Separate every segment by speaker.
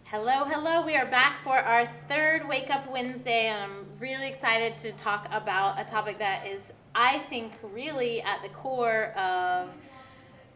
Speaker 1: Hello, hello. We are back for our third Wake Up Wednesday, and I'm really excited to talk about a topic that is, I think, really at the core of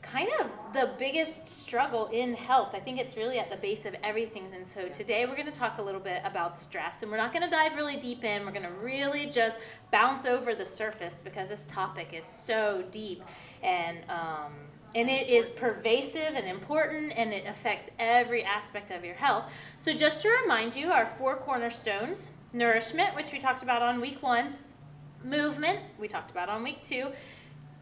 Speaker 1: kind of the biggest struggle in health. I think it's really at the base of everything. And so today we're going to talk a little bit about stress, and we're not going to dive really deep in. We're going to really just bounce over the surface because this topic is so deep and it is pervasive and important, and it affects every aspect of your health. So just to remind you, our 4 cornerstones: nourishment, which we talked about on week 1, movement, we talked about on week 2,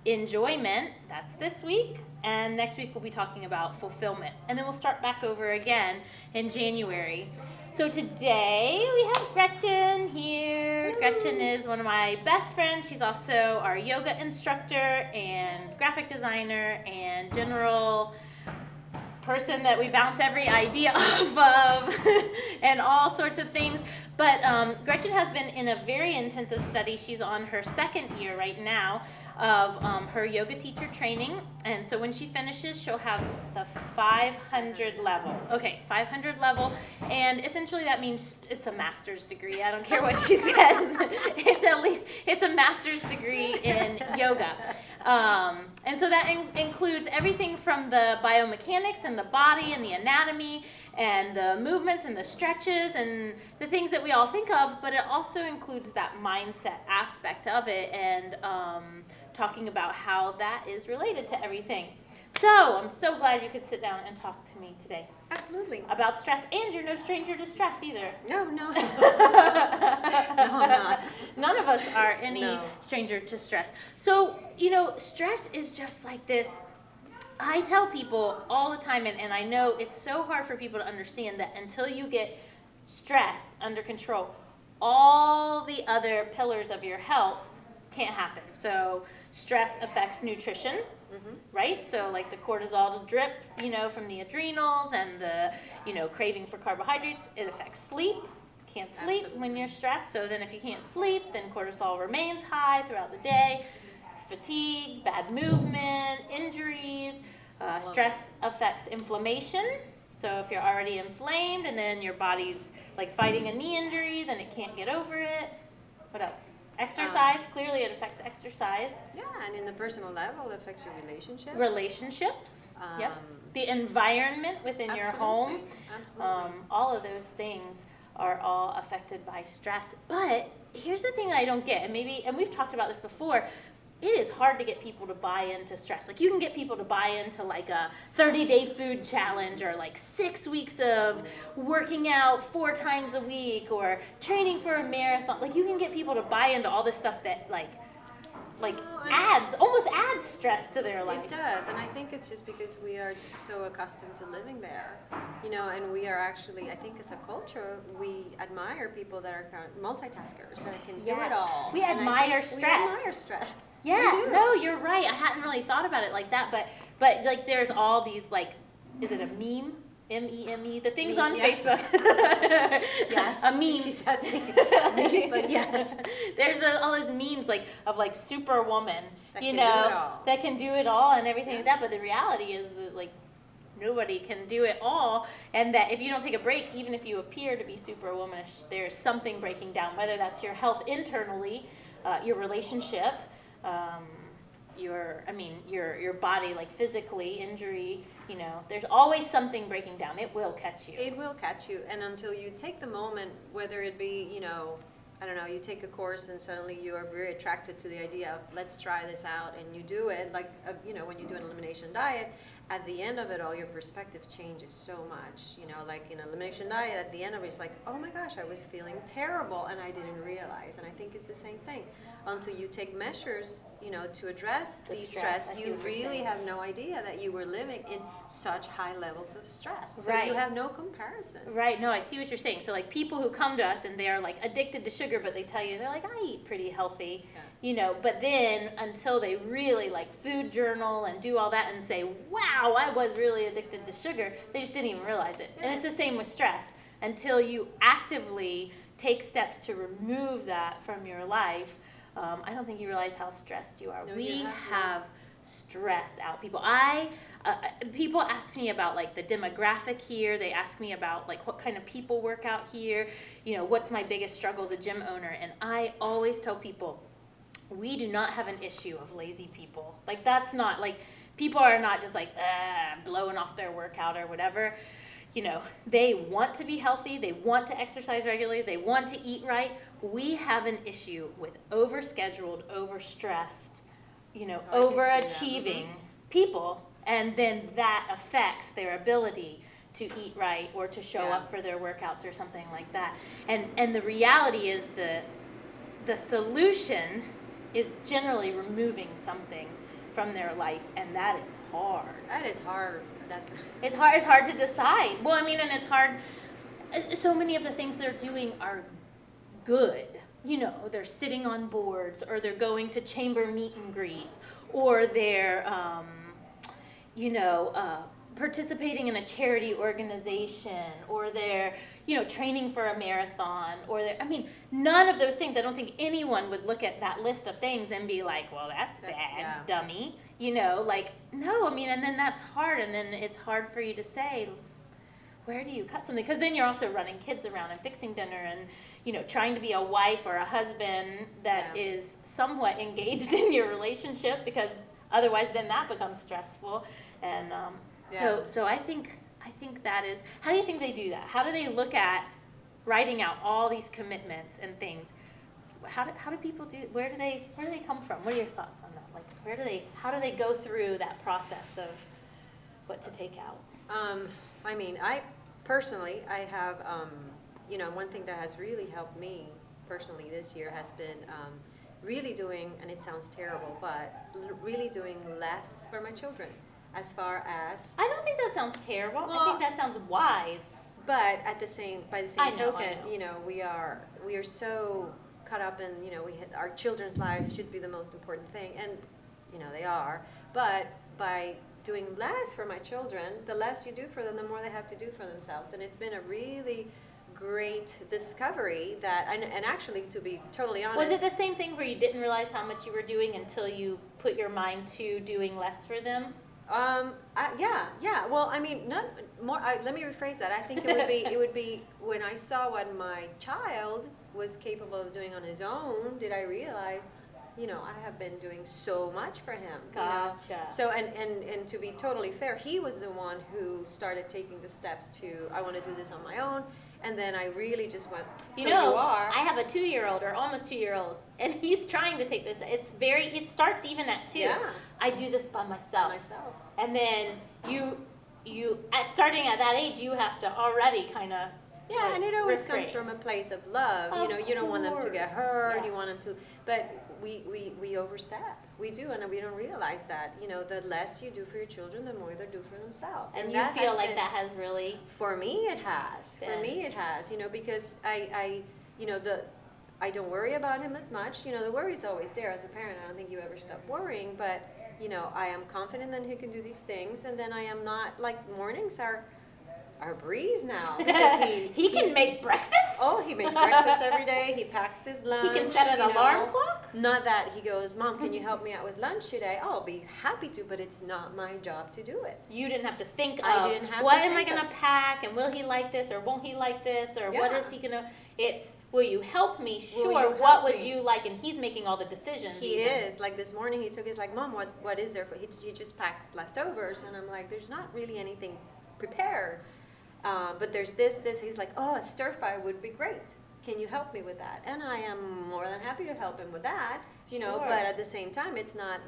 Speaker 1: enjoyment, that's this week, and next week we'll be talking about fulfillment. And then we'll start back over again in January. So today we have Gretchen here. Gretchen is one of my best friends. She's also our yoga instructor and graphic designer and general person that we bounce every idea off of and all sorts of things. But Gretchen has been in a very intensive study. She's on her 2nd year right now of her yoga teacher training, and so when she finishes, she'll have the 500 level. Okay, 500 level, and essentially that means it's a master's degree. I don't care what she says. It's a master's degree in yoga. And so that includes everything from the biomechanics and the body and the anatomy and the movements and the stretches and the things that we all think of, but it also includes that mindset aspect of it, and talking about how that is related to everything. So I'm so glad you could sit down and talk to me today.
Speaker 2: Absolutely.
Speaker 1: About stress, and you're no stranger to stress either.
Speaker 2: No. No, I'm not.
Speaker 1: None of us are any stranger to stress. So, stress is just like this. I tell people all the time, and I know it's so hard for people to understand that until you get stress under control, all the other pillars of your health can't happen. So stress affects nutrition, right? So like the cortisol drip, from the adrenals and the, craving for carbohydrates. It affects sleep. Can't sleep when you're stressed. So then if you can't sleep, then cortisol remains high throughout the day. Fatigue, bad movement, injuries. Stress affects inflammation. So if you're already inflamed and then your body's like fighting a knee injury, then it can't get over it. What else? Exercise, clearly it affects exercise.
Speaker 2: Yeah, and in the personal level, it affects your relationships.
Speaker 1: Relationships, yep. The environment within your home.
Speaker 2: Absolutely.
Speaker 1: All of those things are all affected by stress. But here's the thing that I don't get, and we've talked about this before, it is hard to get people to buy into stress. Like you can get people to buy into like a 30-day food challenge, or like 6 weeks of working out 4 times a week, or training for a marathon. Like you can get people to buy into all this stuff that almost adds stress to their life.
Speaker 2: It does, and I think it's just because we are so accustomed to living there, and we are actually, I think as a culture, we admire people that are kind of multitaskers, that can do it all.
Speaker 1: We admire stress.
Speaker 2: We admire stress.
Speaker 1: Yeah, no, you're right. I hadn't really thought about it like that, but like there's all these like, is it a meme? M-E-M-E, the things on Facebook.
Speaker 2: Yes.
Speaker 1: A meme.
Speaker 2: She says but yes.
Speaker 1: There's all those memes of superwoman,
Speaker 2: that can do it all.
Speaker 1: That can do it all and everything like that. But the reality is that like nobody can do it all, and that if you don't take a break, even if you appear to be superwomanish, there's something breaking down. Whether that's your health internally, your relationship, your body, like physically, injury, there's always something breaking down. It will catch you.
Speaker 2: It will catch you, and until you take the moment, whether it be, I don't know, you take a course and suddenly you are very attracted to the idea of let's try this out, and you do it, like, when you do an elimination diet, at the end of it all, your perspective changes so much. Like in elimination diet, at the end of it, it's like, oh my gosh, I was feeling terrible and I didn't realize. And I think it's the same thing. Until you take measures, to address the stress, you really have no idea that you were living in such high levels of stress. So you have no comparison.
Speaker 1: Right. No, I see what you're saying. So like people who come to us and they are like addicted to sugar, but they tell you, they're like, I eat pretty healthy, but then until they really like food journal and do all that and say, wow, I was really addicted to sugar, they just didn't even realize it. And it's the same with stress. Until you actively take steps to remove that from your life, I don't think you realize how stressed you are.
Speaker 2: No,
Speaker 1: we
Speaker 2: you
Speaker 1: have stressed out people. People ask me about like the demographic here. They ask me about like what kind of people work out here. You know, what's my biggest struggle as a gym owner? And I always tell people, we do not have an issue of lazy people. Like that's not like, people are not just like blowing off their workout or whatever. You know, they want to be healthy. They want to exercise regularly. They want to eat right. We have an issue with overscheduled, overstressed, you know,
Speaker 2: Oh, I can see that.
Speaker 1: overachieving people. And then that affects their ability to eat right or to show
Speaker 2: Yeah.
Speaker 1: up for their workouts or something like that. And the reality is the solution is generally removing something from their life, and that is hard.
Speaker 2: That is hard. That's
Speaker 1: It's hard to decide. Well, I mean, and it's hard. So many of the things they're doing are good. You know, they're sitting on boards, or they're going to chamber meet and greets, or they're, participating in a charity organization, or they're, training for a marathon, or they're, none of those things. I don't think anyone would look at that list of things and be like, well, that's bad,
Speaker 2: yeah.
Speaker 1: dummy. No, and then that's hard, and then it's hard for you to say, where do you cut something? Because then you're also running kids around and fixing dinner and, trying to be a wife or a husband that
Speaker 2: Yeah.
Speaker 1: is somewhat engaged in your relationship, because otherwise then that becomes stressful. And
Speaker 2: Yeah.
Speaker 1: so I think that is, how do you think they do that? How do they look at writing out all these commitments and things? How do people do, where do they come from? What are your thoughts on that? Like, how do they go through that process of what to take out?
Speaker 2: I personally, I have, one thing that has really helped me personally this year has been really doing, and it sounds terrible, but really doing less for my children, as far as.
Speaker 1: I don't think that sounds terrible. I
Speaker 2: Well,
Speaker 1: think that sounds wise.
Speaker 2: By the same
Speaker 1: I know.
Speaker 2: token, we are so caught up in, our children's lives should be the most important thing, and, they are. But by doing less for my children, the less you do for them, the more they have to do for themselves. And it's been a really great discovery that, and actually, to be totally honest.
Speaker 1: Was it the same thing where you didn't realize how much you were doing until you put your mind to doing less for them?
Speaker 2: Yeah. Well, not more. Let me rephrase that. I think it would be when I saw what my child was capable of doing on his own. Did I realize, I have been doing so much for him.
Speaker 1: Gotcha.
Speaker 2: So and to be totally fair, he was the one who started taking the steps to, I want to do this on my own. And then I really just went, so you are.
Speaker 1: I have a 2-year-old or almost 2-year-old, and he's trying to take this. It starts even at 2.
Speaker 2: Yeah.
Speaker 1: I do this by myself.
Speaker 2: Myself.
Speaker 1: And then starting at that age, you have to already kind of.
Speaker 2: Yeah, and it always
Speaker 1: refrain.
Speaker 2: comes from a place of love.
Speaker 1: Of
Speaker 2: You don't want them to get
Speaker 1: course,
Speaker 2: hurt.
Speaker 1: yeah.
Speaker 2: You want them to, but we overstep. We do, and we don't realize that. The less you do for your children, the more they do for themselves.
Speaker 1: And you
Speaker 2: that
Speaker 1: feel
Speaker 2: has
Speaker 1: like
Speaker 2: been-
Speaker 1: that has really.
Speaker 2: For me, it has.
Speaker 1: Been.
Speaker 2: For me, it has. Because I don't worry about him as much. The worry's always there as a parent. I don't think you ever stop worrying, but I am confident that he can do these things, and then I am not, like, mornings are a breeze now, because
Speaker 1: He can make breakfast?
Speaker 2: Oh, he makes breakfast every day. He packs his lunch.
Speaker 1: He can set an alarm clock?
Speaker 2: Not that he goes, Mom, can you help me out with lunch today? Oh, I'll be happy to, but it's not my job to do it.
Speaker 1: You didn't have to think of,
Speaker 2: I didn't have
Speaker 1: what
Speaker 2: to
Speaker 1: am I
Speaker 2: think
Speaker 1: going to
Speaker 2: of.
Speaker 1: pack, and will he like this, or won't he like this, or what
Speaker 2: Yeah.
Speaker 1: is he going to, it's, will you help me?
Speaker 2: Will
Speaker 1: Sure,
Speaker 2: you
Speaker 1: what
Speaker 2: help
Speaker 1: would
Speaker 2: me?
Speaker 1: you like? And he's making all the decisions.
Speaker 2: He
Speaker 1: even.
Speaker 2: is. Like this morning, he took his, like, Mom, what is there for, he just packs leftovers, and I'm like, there's not really anything prepared. But there's this, he's like, oh, a stir fry would be great. Can you help me with that? And I am more than happy to help him with that,
Speaker 1: Sure.
Speaker 2: but at the same time, it's not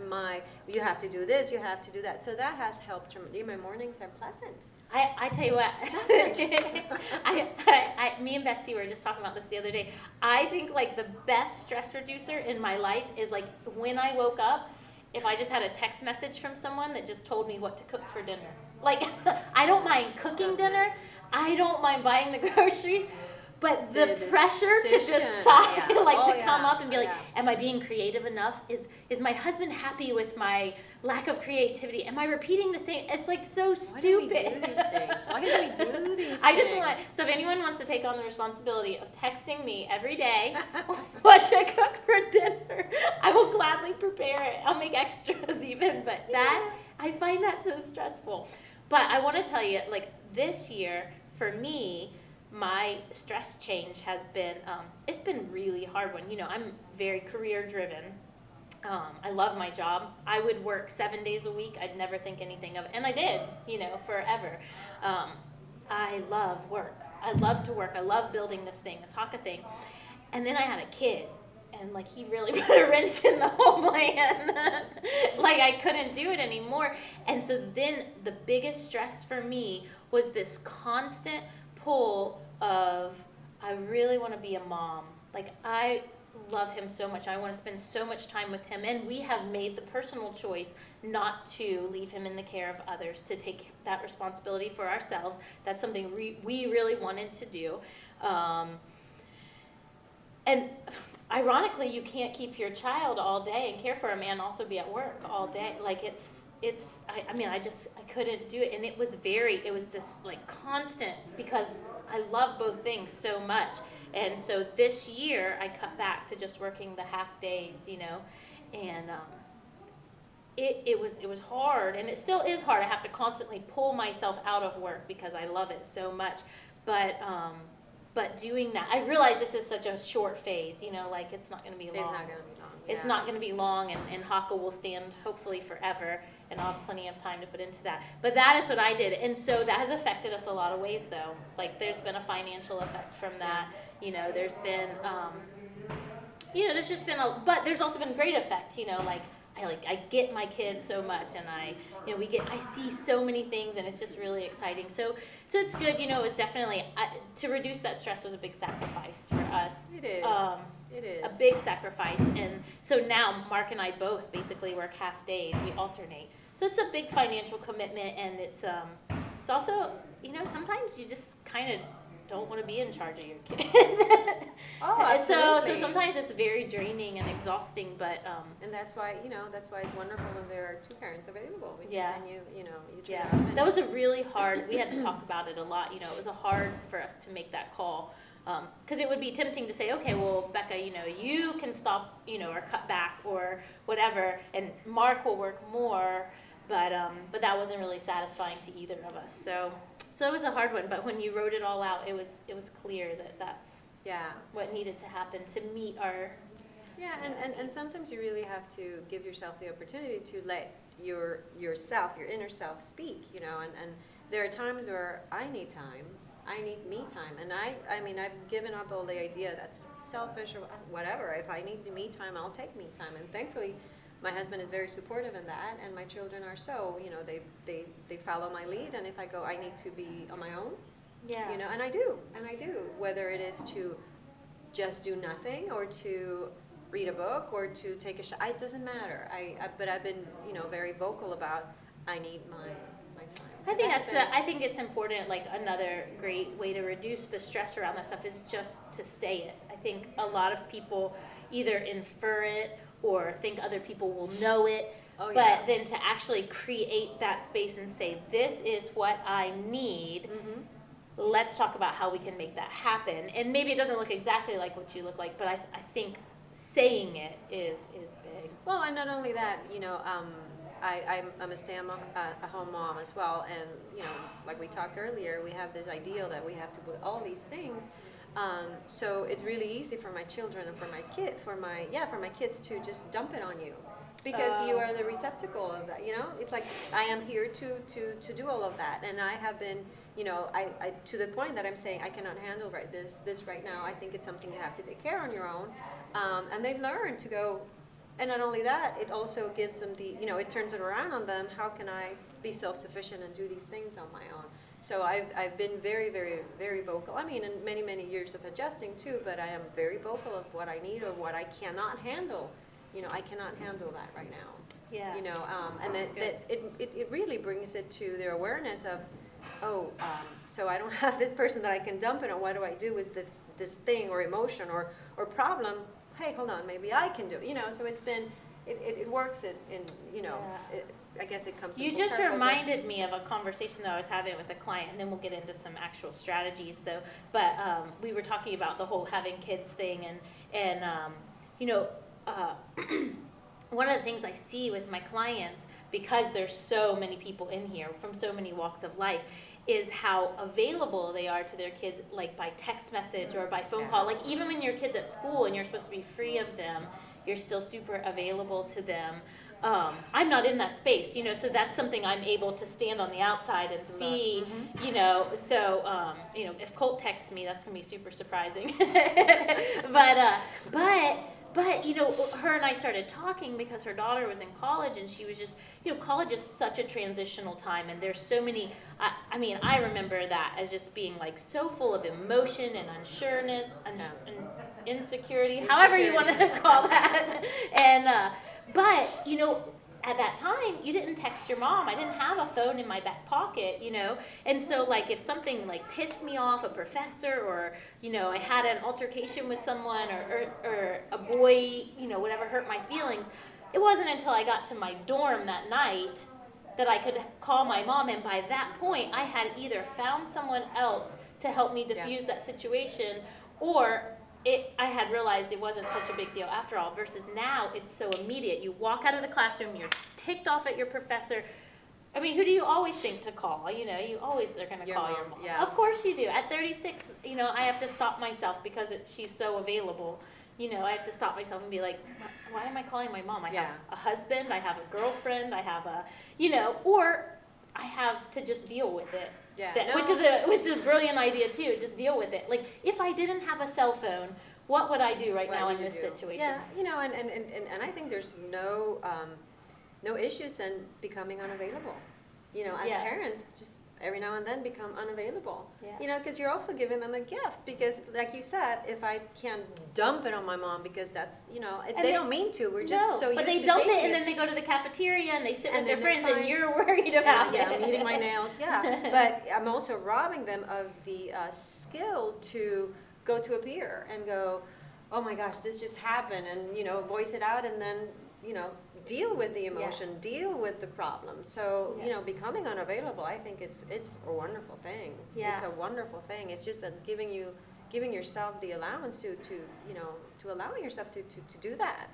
Speaker 2: you have to do this, you have to do that. So that has helped tremendously. My mornings are pleasant.
Speaker 1: I tell you what, me and Betsy were just talking about this the other day. I think like the best stress reducer in my life is like when I woke up, if I just had a text message from someone that just told me what to cook for dinner. Like, I don't mind cooking dinner. I don't mind buying the groceries. But the
Speaker 2: The
Speaker 1: pressure to
Speaker 2: decision,
Speaker 1: decide,
Speaker 2: yeah.
Speaker 1: like
Speaker 2: Oh,
Speaker 1: to come
Speaker 2: yeah.
Speaker 1: up and be like,
Speaker 2: Yeah.
Speaker 1: am I being creative enough? Is my husband happy with my lack of creativity? Am I repeating the same? It's like so
Speaker 2: Why do we
Speaker 1: stupid.
Speaker 2: do these things? Why do we do these
Speaker 1: I just
Speaker 2: things?
Speaker 1: want, so if anyone wants to take on the responsibility of texting me every day what to cook for dinner, I will gladly prepare it. I'll make extras even, but that, I find that so stressful. But I want to tell you, like this year, for me, my stress change has been, it's been really hard one. You know, I'm very career driven. I love my job. I would work 7 days a week. I'd never think anything of it. And I did, you know, forever. I love work. I love to work. I love building this thing, this Haka thing. And then I had a kid. And like he really put a wrench in the whole plan. Like I couldn't do it anymore. And so then the biggest stress for me was this constant pull of, I really want to be a mom. Like I love him so much. I want to spend so much time with him. And we have made the personal choice not to leave him in the care of others, to take that responsibility for ourselves. That's something we really wanted to do. And ironically, you can't keep your child all day and care for him and also be at work all day. Like I mean, I couldn't do it. And it was this like constant, because I love both things so much. And so this year I cut back to just working the half days, you know, and it was hard, and it still is hard. I have to constantly pull myself out of work because I love it so much. But doing that, I realize this is such a short phase, you know, like it's not going to be long.
Speaker 2: It's not going to be long.
Speaker 1: It's not going to be long, and Haka will stand hopefully forever, and I'll have plenty of time to put into that. But that is what I did, and so that has affected us a lot of ways, though. Like there's been a financial effect from that. You know, there's been, there's just been but there's also been great effect. You know, like I get my kids so much, and I see so many things, and it's just really exciting. So it's good. You know, it's definitely to reduce that stress was a big sacrifice for us.
Speaker 2: It is. It is
Speaker 1: a big sacrifice, and so now Mark and I both basically work half days. We alternate, so it's a big financial commitment, and it's also, you know, sometimes you just kind of don't want to be in charge of your kid.
Speaker 2: Oh, absolutely.
Speaker 1: So sometimes it's very draining and exhausting, but
Speaker 2: and that's why it's wonderful when there are two parents available, because then you treat
Speaker 1: yeah,
Speaker 2: them.
Speaker 1: that was a really hard. We had to talk about it a lot. You know, it was hard for us to make that call. Because it would be tempting to say, okay, well, Becca, you know, you can stop, you know, or cut back or whatever, and Mark will work more, but that wasn't really satisfying to either of us. So it was a hard one. But when you wrote it all out, it was clear that that's what needed to happen to meet our.
Speaker 2: Yeah, and sometimes you really have to give yourself the opportunity to let your inner self speak, you know, and there are times where I need time. I need me time, and I mean I've given up all the idea that's selfish or whatever. If I need me time, I'll take me time, and thankfully my husband is very supportive in that, and my children are, so, you know, they follow my lead, and if I go I need to be on my own, you know, and I do, whether it is to just do nothing or to read a book or to take a shot, it doesn't matter. But I've been, you know, very vocal about I need my time.
Speaker 1: I think it's important. Like another great way to reduce the stress around that stuff is just to say it. I think a lot of people either infer it or think other people will know it.
Speaker 2: Oh,
Speaker 1: but
Speaker 2: yeah.
Speaker 1: then to actually create that space and say, this is what I need.
Speaker 2: Mm-hmm.
Speaker 1: Let's talk about how we can make that happen. And maybe it doesn't look exactly like what you look like, but I think saying it is big.
Speaker 2: Well, and not only that, you know, I'm a stay-at-home mom as well, and, you know, like we talked earlier, we have this ideal that we have to put all these things. So it's really easy for my children and for my kids to just dump it on you, because you are the receptacle of that. You know, it's like I am here to do all of that, and I have been, you know, I to the point that I'm saying I cannot handle this right now. I think it's something you have to take care on your own, and they've learned to go. And not only that, it also gives them it turns it around on them. How can I be self-sufficient and do these things on my own? So I've been very, very, very vocal. I mean, in many, many years of adjusting too, but I am very vocal of what I need or what I cannot handle. You know, I cannot handle that right now.
Speaker 1: Yeah.
Speaker 2: You know, and that it really brings it to their awareness of, so I don't have this person that I can dump it on. What do I do with this thing or emotion or problem? Hey, hold on, maybe I can do it. So it's been, it works in I guess it comes.
Speaker 1: You just reminded me of a conversation that I was having with a client, and then we'll get into some actual strategies though. But we were talking about the whole having kids thing, and one of the things I see with my clients, because there's so many people in here from so many walks of life, is how available they are to their kids, like by text message or by phone call. Like even when your kid's at school and you're supposed to be free of them, you're still super available to them. I'm not in that space, so that's something I'm able to stand on the outside and see, so, if Colt texts me, that's going to be super surprising. But her and I started talking because her daughter was in college, and she was just, college is such a transitional time, and there's so many, I remember that as just being like so full of emotion and unsureness, and insecurity, however you want to call that. And, but, at that time, you didn't text your mom. I didn't have a phone in my back pocket, And so, like, if something, like, pissed me off, a professor, or, I had an altercation with someone, or a boy, whatever hurt my feelings, it wasn't until I got to my dorm that night that I could call my mom. And by that point, I had either found someone else to help me diffuse that situation, or I had realized it wasn't such a big deal after all, versus now it's so immediate. You walk out of the classroom, you're ticked off at your professor. Who do you always think to call? You always are going to call your mom.
Speaker 2: Yeah.
Speaker 1: Of course you do. At 36, I have to stop myself because she's so available. I have to stop myself and be like, why am I calling my mom? I have a husband, I have a girlfriend, I have a, or I have to just deal with it.
Speaker 2: Yeah.
Speaker 1: Which is a brilliant idea too. Just deal with it. Like if I didn't have a cell phone, what would I do now in this situation?
Speaker 2: Yeah, and I think there's no issues in becoming unavailable. As parents, just every now and then become unavailable.
Speaker 1: Yeah.
Speaker 2: Because you're also giving them a gift. Because, like you said, if I can't dump it on my mom because that's, they don't mean to. We're just so used to
Speaker 1: but they dump
Speaker 2: taking
Speaker 1: it, and then they go to the cafeteria and they sit with their friends, and you're worried about it.
Speaker 2: Yeah, I'm eating my nails. Yeah, but I'm also robbing them of the skill to go to a peer and go, oh my gosh, this just happened, and voice it out, and then deal with the emotion, deal with the problem. So, becoming unavailable, I think it's a wonderful thing.
Speaker 1: Yeah.
Speaker 2: It's a wonderful thing. It's just giving yourself the allowance to allowing yourself to do that,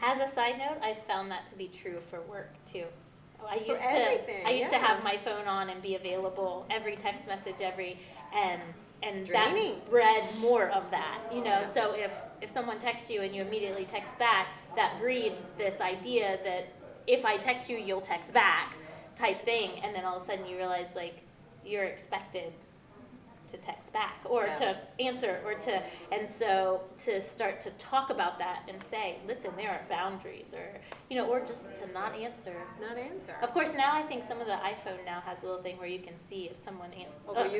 Speaker 1: As a side note, I've found that to be true for work too. I used to have my phone on and be available every text message, and that bred more of that, So if someone texts you and you immediately text back, that breeds this idea that if I text you, you'll text back type thing, and then all of a sudden you realize like you're expected to text back or to answer and so to start to talk about that and say, listen, there are boundaries, or just to not answer. Of course, now I think some of the iPhone now has a little thing where you can see if someone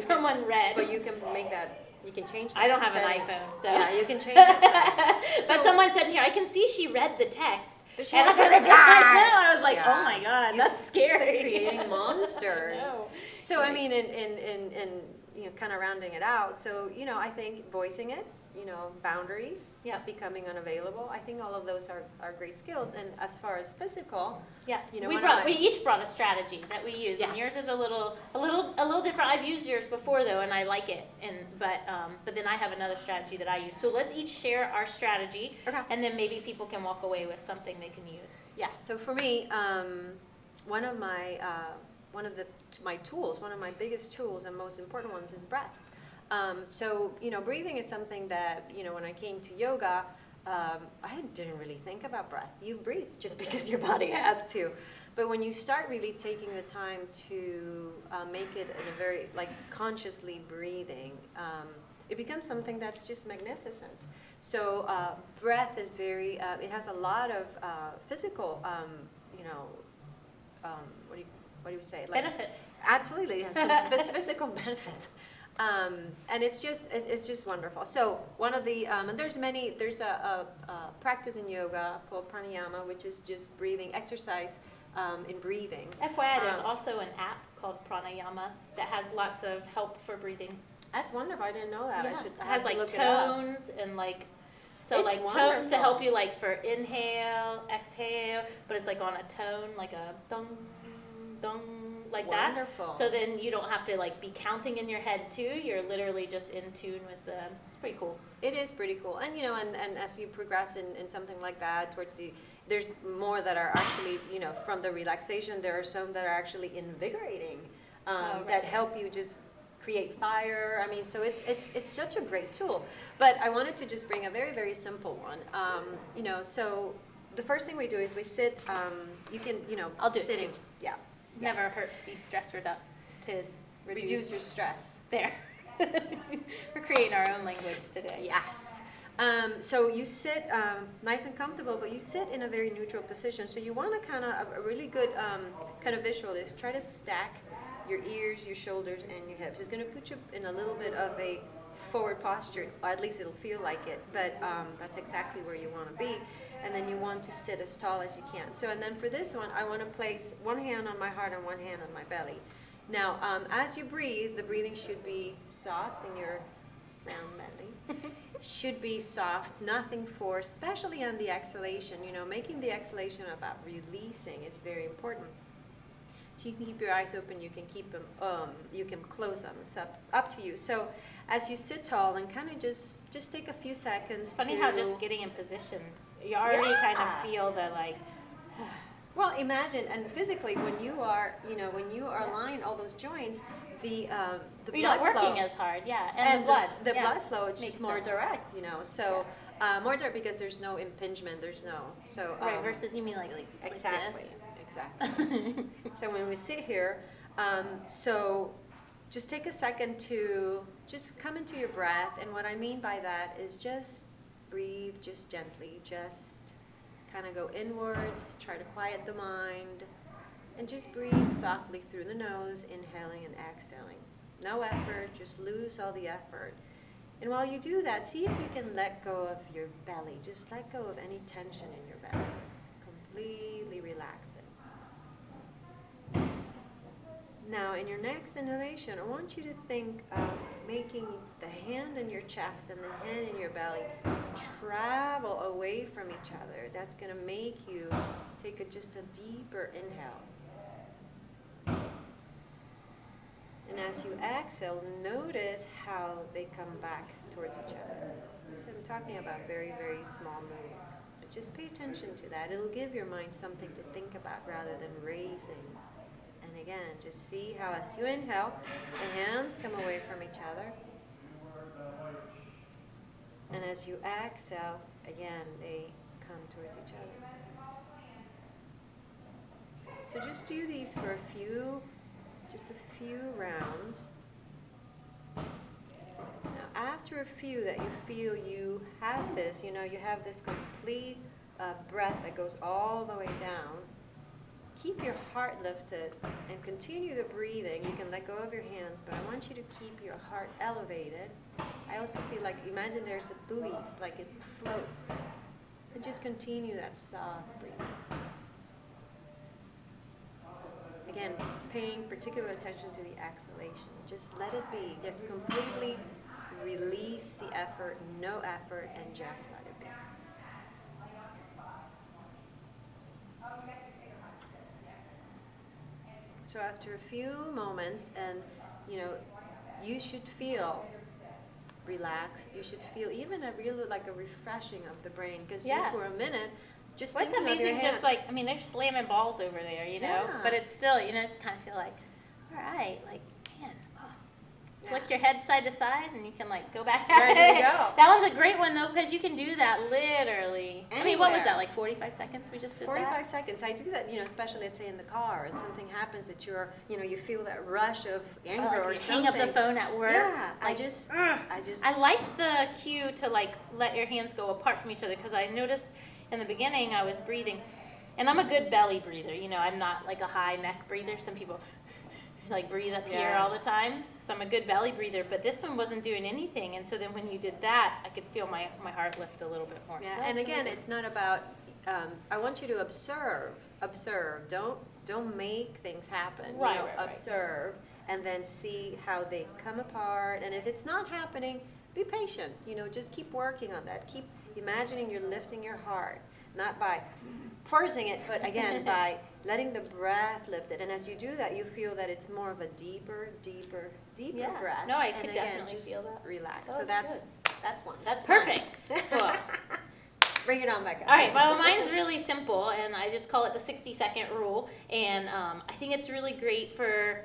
Speaker 1: someone read.
Speaker 2: But you can make that. You can change that.
Speaker 1: I don't have an iPhone, so
Speaker 2: yeah, you can change that.
Speaker 1: But someone said here, I can see she read the text.
Speaker 2: But she hasn't replied.
Speaker 1: No, I was like, oh my God, that's scary.
Speaker 2: Creating monsters.
Speaker 1: No.
Speaker 2: So I mean, in kind of rounding it out. So I think voicing it, boundaries, becoming unavailable. I think all of those are great skills. And as far as physical,
Speaker 1: we each brought a strategy that we use, and yours is a little different. I've used yours before though, and I like it. But then I have another strategy that I use. So let's each share our strategy, and then maybe people can walk away with something they can use.
Speaker 2: Yes. So for me, one of my tools, one of my biggest tools and most important ones is breath. So, breathing is something that, when I came to yoga, I didn't really think about breath. You breathe just because your body has to. But when you start really taking the time to make it in a very, consciously breathing, it becomes something that's just magnificent. So breath is very, it has a lot of physical, what do you say?
Speaker 1: Benefits.
Speaker 2: Absolutely, it has some physical benefits. And it's just wonderful. So one of the, and there's a practice in yoga called pranayama, which is just breathing exercise in breathing.
Speaker 1: FYI, there's
Speaker 2: Um,
Speaker 1: also an app called Pranayama that has lots of help for breathing.
Speaker 2: That's wonderful. I didn't know that.
Speaker 1: Yeah.
Speaker 2: I should
Speaker 1: It
Speaker 2: I
Speaker 1: has
Speaker 2: have to
Speaker 1: like
Speaker 2: look it up.
Speaker 1: tones and like, so
Speaker 2: It's
Speaker 1: like tones to
Speaker 2: wonderful.
Speaker 1: help you like for inhale, exhale, but it's like on a tone, like a dong, dong, like that.
Speaker 2: Wonderful.
Speaker 1: So then you don't have to like be counting in your head too. You're literally just in tune with the, it's pretty cool.
Speaker 2: It is pretty cool. And, and as you progress in something like that towards there's more that are actually, from the relaxation, there are some that are actually invigorating,
Speaker 1: right.
Speaker 2: that help you just create fire. I mean, so it's such a great tool. But I wanted to just bring a very, very simple one. So the first thing we do is we sit, you can,
Speaker 1: I'll do it
Speaker 2: sitting.
Speaker 1: too.
Speaker 2: Yeah.
Speaker 1: Never hurt to be stress to
Speaker 2: Reduce your stress.
Speaker 1: There. We're creating our own language today.
Speaker 2: Yes. So you sit nice and comfortable, but you sit in a very neutral position. So you want to kind of, a really good kind of visual is try to stack your ears, your shoulders, and your hips. It's going to put you in a little bit of a forward posture, or at least it'll feel like it, but that's exactly where you want to be. And then you want to sit as tall as you can. So, and then for this one, I want to place one hand on my heart and one hand on my belly. Now, as you breathe, the breathing should be soft in your round belly. Should be soft, nothing forced, especially on the exhalation. Making the exhalation about releasing, it's very important. So you can keep your eyes open, you can keep them, you can close them. It's up to you. So as you sit tall and kind of just take a few seconds.
Speaker 1: Funny how just getting in position, you already kind of feel the like.
Speaker 2: Well, imagine, and physically, when you are aligned all those joints, the
Speaker 1: You're
Speaker 2: blood
Speaker 1: not working
Speaker 2: flow,
Speaker 1: as hard, yeah, and the blood.
Speaker 2: the
Speaker 1: yeah.
Speaker 2: blood flow, it's
Speaker 1: Makes
Speaker 2: just more
Speaker 1: sense.
Speaker 2: direct, So more direct because there's no impingement, there's no
Speaker 1: Right, versus you mean like
Speaker 2: exactly,
Speaker 1: this.
Speaker 2: exactly. So when we sit here, so just take a second to just come into your breath, and what I mean by that is just breathe, just gently, just kind of go inwards, try to quiet the mind, and just breathe softly through the nose, inhaling and exhaling. No effort, just lose all the effort. And while you do that, see if you can let go of your belly. Just let go of any tension in your belly. Completely relax it. Now, in your next inhalation, I want you to think of making the hand in your chest and the hand in your belly travel away from each other. That's going to make you take just a deeper inhale. And as you exhale, notice how they come back towards each other. So I'm talking about very, very small moves. But just pay attention to that. It'll give your mind something to think about rather than racing. And again, just see how as you inhale, the hands come away from each other. And as you exhale, again, they come towards each other. So just do these for just a few rounds. Now, after a few that you feel you have this, you have this complete breath that goes all the way down, keep your heart lifted and continue the breathing. You can let go of your hands, but I want you to keep your heart elevated. I also feel like, imagine there's a buoy, like it floats. And just continue that soft breathing. Again, paying particular attention to the exhalation. Just let it be. Just completely release the effort, no effort, and just let it be. So after a few moments, and you should feel relaxed. You should feel even a refreshing of the brain, because you for a minute just
Speaker 1: What's
Speaker 2: thinking of your
Speaker 1: amazing,
Speaker 2: hand.
Speaker 1: just they're slamming balls over there,
Speaker 2: Yeah.
Speaker 1: but it's still, just kind of feel like, all right, man,
Speaker 2: Yeah.
Speaker 1: flick your head side to side and you can go back
Speaker 2: There
Speaker 1: at
Speaker 2: you
Speaker 1: it.
Speaker 2: go.
Speaker 1: That one's a great one though, because you can do that literally. I mean, what was
Speaker 2: Anywhere.
Speaker 1: that, 45 seconds we just did
Speaker 2: 45
Speaker 1: that?
Speaker 2: seconds. I do that, especially let's say in the car, and something happens that you feel that rush of anger
Speaker 1: Like
Speaker 2: or
Speaker 1: you
Speaker 2: something.
Speaker 1: hang up the phone at work.
Speaker 2: Yeah, I
Speaker 1: like,
Speaker 2: just.
Speaker 1: I liked the cue to let your hands go apart from each other, because I noticed in the beginning I was breathing, and I'm a good belly breather. I'm not like a high neck breather. Some people breathe up here
Speaker 2: Yeah.
Speaker 1: all the time, so I'm a good belly breather. But this one wasn't doing anything, and so then when you did that, I could feel my heart lift a little bit more.
Speaker 2: Yeah,
Speaker 1: So
Speaker 2: and
Speaker 1: that's
Speaker 2: again,
Speaker 1: really
Speaker 2: it's not about. I want you to observe observe. Don't make things happen.
Speaker 1: Right,
Speaker 2: you know,
Speaker 1: right.
Speaker 2: observe and then see how they come apart. And if it's not happening, be patient. You know, just keep working on that. Keep imagining you're lifting your heart, not by forcing it, but again by letting the breath lift it. And as you do that, you feel that it's more of a deeper
Speaker 1: Yeah.
Speaker 2: breath.
Speaker 1: No, I
Speaker 2: and
Speaker 1: could
Speaker 2: again,
Speaker 1: definitely
Speaker 2: just
Speaker 1: feel that.
Speaker 2: relax.
Speaker 1: That
Speaker 2: So
Speaker 1: was
Speaker 2: that's one. That's
Speaker 1: Perfect.
Speaker 2: mine.
Speaker 1: Cool.
Speaker 2: Bring it on, Becca.
Speaker 1: All right, well, mine's really simple, and I just call it the 60-second rule. And I think it's really great for,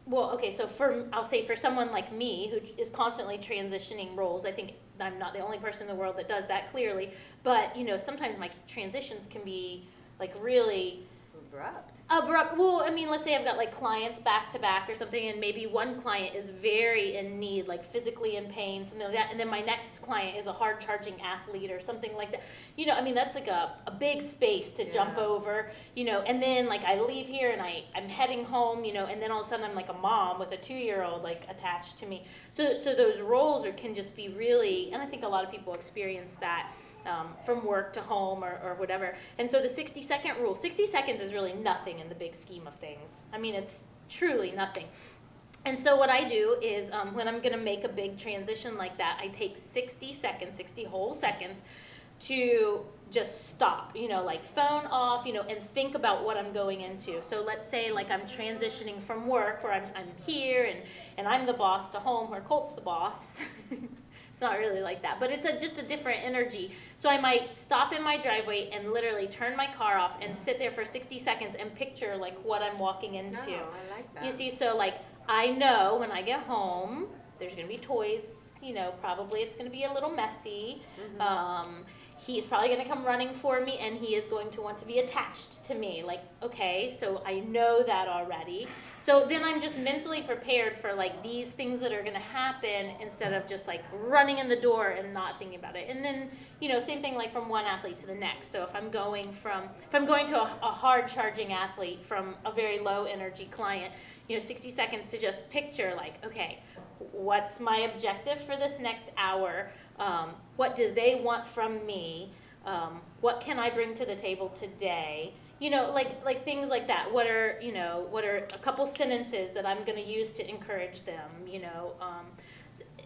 Speaker 1: well, okay, so I'll say for someone like me who is constantly transitioning roles, I think I'm not the only person in the world that does that clearly. But, you know, sometimes my transitions can be like really abrupt. Well, I mean, let's say I've got like clients back to back or something, and maybe one client is very in need, like physically in pain, something like that, and then my next client is a hard charging athlete or something like that. You know, I mean, that's like a big space to jump over, you know, and then like I leave here and I'm heading home, you know, and then all of a sudden I'm like a mom with a 2-year-old like attached to me. So those roles can just be really, and I think a lot of people experience that. From work to home or whatever. And so the 60-second rule, 60 seconds is really nothing in the big scheme of things. I mean, it's truly nothing. And so what I do is when I'm going to make a big transition like that, I take 60 seconds, 60 whole seconds to just stop, you know, like phone off, you know, and think about what I'm going into. So let's say like I'm transitioning from work where I'm here and I'm the boss to home where Colt's the boss. It's not really like that, but it's just a different energy. So I might stop in my driveway and literally turn my car off and sit there for 60 seconds and picture like what I'm walking into.
Speaker 2: Oh, I like that.
Speaker 1: You see, so like I know when I get home, there's gonna be toys, you know, probably it's gonna be a little messy. He's probably going to come running for me, and he is going to want to be attached to me. Like, okay, so I know that already. So then I'm just mentally prepared for like these things that are going to happen instead of just like running in the door and not thinking about it. And then, you know, same thing like from one athlete to the next. So if I'm going to a hard charging athlete from a very low energy client, you know, 60 seconds to just picture like, okay, what's my objective for this next hour? What do they want from me? What can I bring to the table today? You know, like things like that. What are a couple sentences that I'm going to use to encourage them? You know,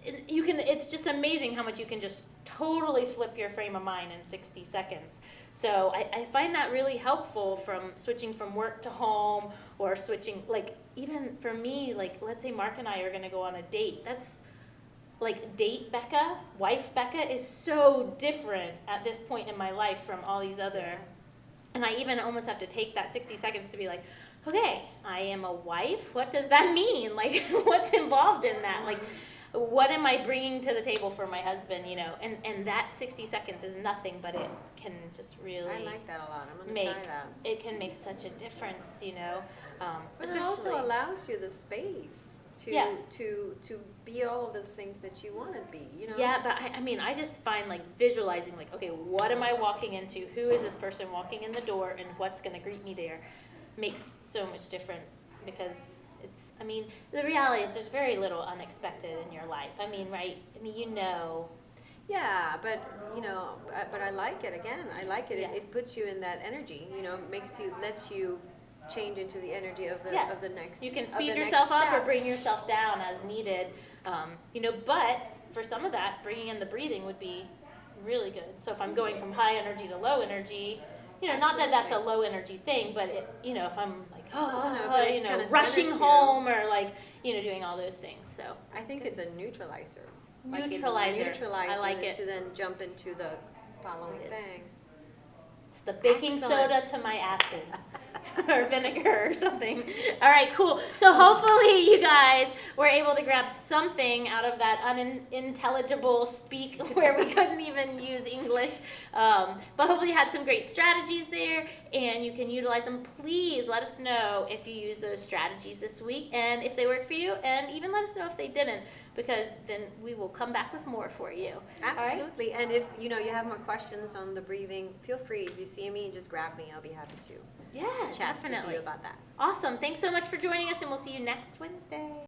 Speaker 1: it's just amazing how much you can just totally flip your frame of mind in 60 seconds. So I find that really helpful from switching from work to home or switching, like even for me, like let's say Mark and I are going to go on a date. That's like date Becca, wife Becca is so different at this point in my life from all these other, and I even almost have to take that 60 seconds to be like, okay, I am a wife. What does that mean? Like, what's involved in that? Like, what am I bringing to the table for my husband, you know? And that 60 seconds is nothing, but it can just really
Speaker 2: I like that a lot. I'm going to try that.
Speaker 1: It can make such a difference, you know?
Speaker 2: But it also allows you the space to be all of those things that you want to be, you know?
Speaker 1: Yeah, but I mean, I just find like visualizing like, okay, what am I walking into? Who is this person walking in the door and what's going to greet me there makes so much difference because it's, I mean, the reality is there's very little unexpected in your life. I mean, right? I mean, you know.
Speaker 2: Yeah, but, you know, but I like it. Again, I like it.
Speaker 1: Yeah.
Speaker 2: It puts you in that energy, you know, lets you change into the energy of the next.
Speaker 1: You can speed yourself up or bring yourself down as needed. You know, but for some of that, bringing in the breathing would be really good. So if I'm going from high energy to low energy, you know, not that that's a low energy thing, but it, you know, if I'm like, you know, rushing home or like, you know, doing all those things. So
Speaker 2: I think it's a neutralizer.
Speaker 1: Neutralizer.
Speaker 2: Neutralizer.
Speaker 1: I like it.
Speaker 2: To then jump into the following thing.
Speaker 1: It's the baking soda to my acid. Or vinegar or something. All right, cool. So hopefully you guys were able to grab something out of that unintelligible speak where we couldn't even use English. But hopefully you had some great strategies there and you can utilize them. Please let us know if you use those strategies this week and if they work for you, and even let us know if they didn't, because then we will come back with more for you.
Speaker 2: Absolutely. And if you have more questions on the breathing, feel free. If you see me, just grab me. I'll be happy to.
Speaker 1: Yeah,
Speaker 2: Chat
Speaker 1: definitely.
Speaker 2: with you about that.
Speaker 1: Awesome. Thanks so much for joining us, and we'll see you next Wednesday.